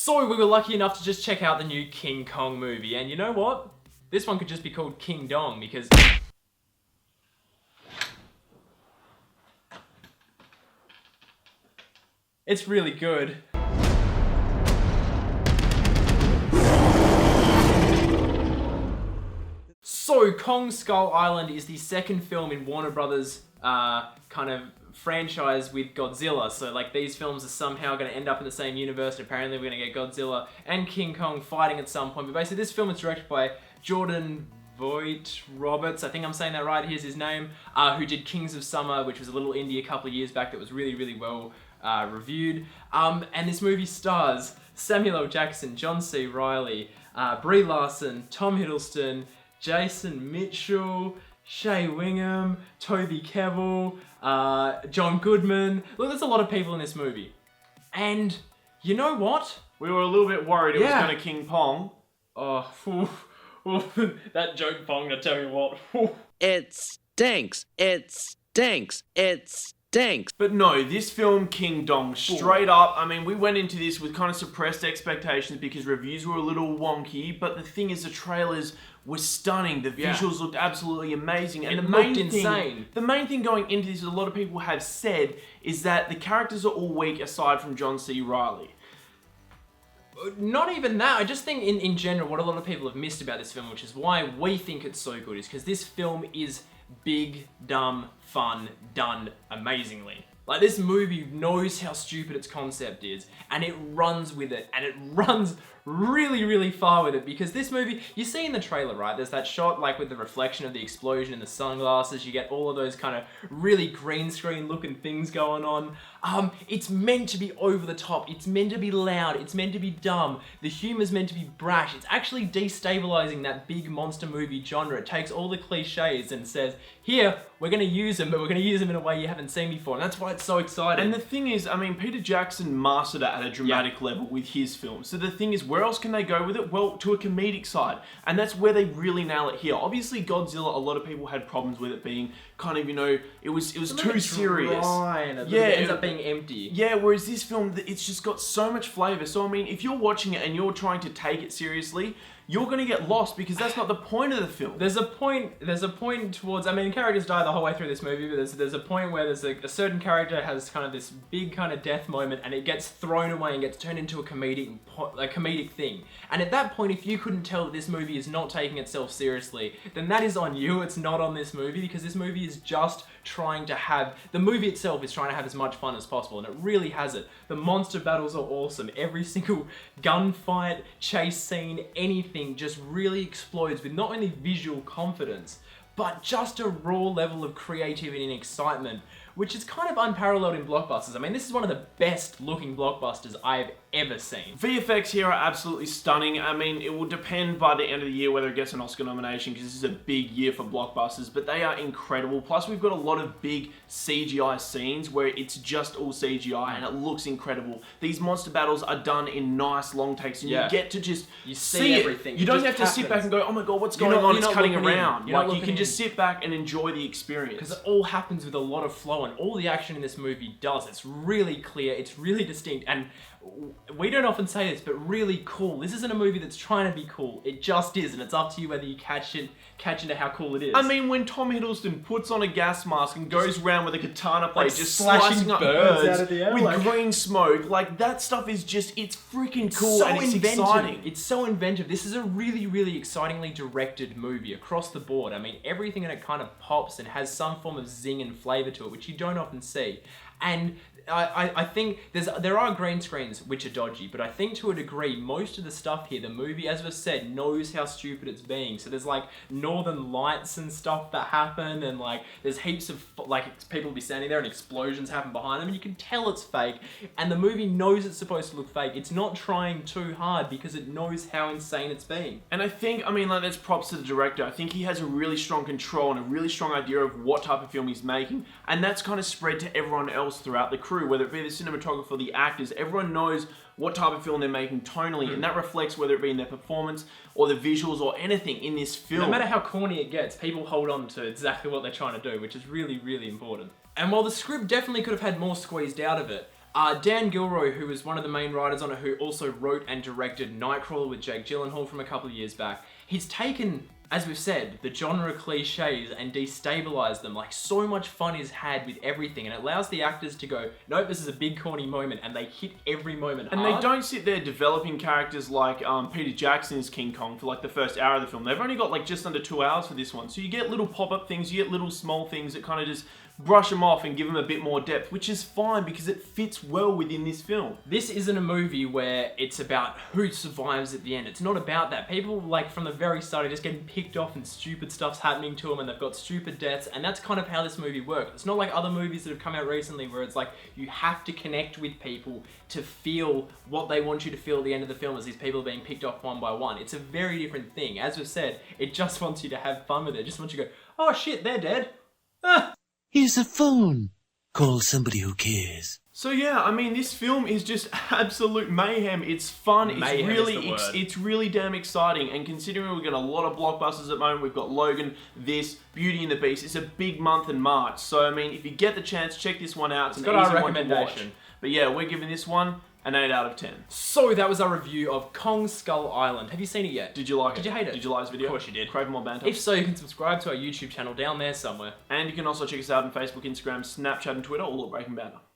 So we were lucky enough to just check out the new King Kong movie, and you know what? This one could just be called King Dong because... it's really good. So, Kong Skull Island is the second film in Warner Brothers' kind of franchise with Godzilla. So, like, these films are somehow going to end up in the same universe, and apparently we're going to get Godzilla and King Kong fighting at some point. But basically, this film is directed by Jordan Vogt Roberts, I think I'm saying that right, here's his name, who did Kings of Summer, which was a little indie a couple of years back that was really, really well reviewed. And this movie stars Samuel L. Jackson, John C. Reilly, Brie Larson, Tom Hiddleston, Jason Mitchell, Shea Wingham, Toby Kebbell, John Goodman. Look, there's a lot of people in this movie. And you know what? We were a little bit worried it was going to King Pong. Oh, that joke Pong, I tell you what. It stinks. It stinks. It stinks. But no, this film, King Dong, straight up, I mean, we went into this with kind of suppressed expectations because reviews were a little wonky, but the thing is, the trailers were stunning. The visuals looked absolutely amazing. And the main thing going into this, a lot of people have said, is that the characters are all weak aside from John C. Reilly. Not even that. I just think in general, what a lot of people have missed about this film, which is why we think it's so good, is because this film is big, dumb, fun, done amazingly. Like, this movie knows how stupid its concept is, and it runs with it, and it runs really, really far with it, because this movie, you see in the trailer, right, there's that shot, like, with the reflection of the explosion in the sunglasses, you get all of those kind of really green screen looking things going on. It's meant to be over the top, it's meant to be loud, it's meant to be dumb, the humor's meant to be brash, it's actually destabilizing that big monster movie genre. It takes all the cliches and says, here, we're gonna use them, but we're gonna use them in a way you haven't seen before, and that's why it's so exciting. And the thing is, I mean, Peter Jackson mastered it at a dramatic level with his films. So the thing is, where else can they go with it? Well, to a comedic side. And that's where they really nail it here. Obviously, Godzilla, a lot of people had problems with it being kind of, you know, it was too serious. It ends up being empty. Yeah, whereas this film, it's just got so much flavor. So, I mean, if you're watching it and you're trying to take it seriously, you're gonna get lost because that's not the point of the film. There's a point towards, I mean, characters die the whole way through this movie, but there's a point where there's a certain character has kind of this big kind of death moment, and it gets thrown away and gets turned into a comedic thing. And at that point, if you couldn't tell that this movie is not taking itself seriously, then that is on you. It's not on this movie, because this movie is just trying to have, the movie itself is trying to have as much fun as possible, and it really has it. The monster battles are awesome. Every single gunfight, chase scene, anything just really explodes with not only visual confidence, but just a raw level of creativity and excitement, which is kind of unparalleled in blockbusters. I mean, this is one of the best looking blockbusters I've ever seen. VFX here are absolutely stunning. I mean, it will depend by the end of the year whether it gets an Oscar nomination, because this is a big year for blockbusters, but they are incredible. Plus, we've got a lot of big CGI scenes where it's just all CGI and it looks incredible. These monster battles are done in nice long takes, and you get to just see everything. It. You don't have to sit back and go, oh my god, what's going on? It's cutting around. Like, you can just sit back and enjoy the experience. Because it all happens with a lot of flow, and all the action in this movie does. It's really clear, it's really distinct, and we don't often say this, but really cool. This isn't a movie that's trying to be cool. It just is, and it's up to you whether you catch into how cool it is. I mean, when Tom Hiddleston puts on a gas mask and goes around with a katana blade, just slashing up birds out of the air, with green smoke, like, that stuff is just, it's freaking cool and it's exciting. It's so inventive. This is a really, really excitingly directed movie across the board. I mean, everything in it kind of pops and has some form of zing and flavor to it, which you don't often see. And I think there are green screens which are dodgy, but I think to a degree, most of the stuff here, the movie, as we've said, knows how stupid it's being. So there's like northern lights and stuff that happen, and like there's heaps of like people will be standing there and explosions happen behind them, and you can tell it's fake. And the movie knows it's supposed to look fake. It's not trying too hard because it knows how insane it's being. And I think, I mean, like, that's props to the director. I think he has a really strong control and a really strong idea of what type of film he's making, and that's kind of spread to everyone else throughout the crew, whether it be the cinematographer, the actors. Everyone knows what type of film they're making tonally, and that reflects whether it be in their performance or the visuals or anything in this film. No matter how corny it gets, people hold on to exactly what they're trying to do, which is really, really important. And while the script definitely could have had more squeezed out of it, Dan Gilroy, who was one of the main writers on it, who also wrote and directed Nightcrawler with Jake Gyllenhaal from a couple of years back, he's taken, as we've said, the genre cliches and destabilized them. Like, so much fun is had with everything, and it allows the actors to go, nope, this is a big corny moment, and they hit every moment And hard. they don't sit there developing characters like Peter Jackson's King Kong for like the first hour of the film. They've only got like just under 2 hours for this one. So you get little pop-up things, you get little small things that kind of just brush them off and give them a bit more depth, which is fine because it fits well within this film. This isn't a movie where it's about who survives at the end. It's not about that. People, like, from the very start are just getting picked off and stupid stuff's happening to them and they've got stupid deaths, and that's kind of how this movie works. It's not like other movies that have come out recently where it's like you have to connect with people to feel what they want you to feel at the end of the film as these people are being picked off one by one. It's a very different thing. As we've said, it just wants you to have fun with it. It just wants you to go, oh shit, they're dead. Ah. Here's a phone. Call somebody who cares. So yeah, I mean, this film is just absolute mayhem. It's fun. Mayhem it's really, is the word. it's really damn exciting. And considering we've got a lot of blockbusters at the moment, we've got Logan, this, Beauty and the Beast. It's a big month in March. So I mean, if you get the chance, check this one out. It's It's an got our easy one to watch. recommendation. But yeah, we're giving this one an 8 out of 10. So that was our review of Kong Skull Island. Have you seen it yet? Did you like it? Did you hate it? Did you like this video? Of course you did. Crave more banter. If so, you can subscribe to our YouTube channel down there somewhere. And you can also check us out on Facebook, Instagram, Snapchat, and Twitter, all at Breaking Banter.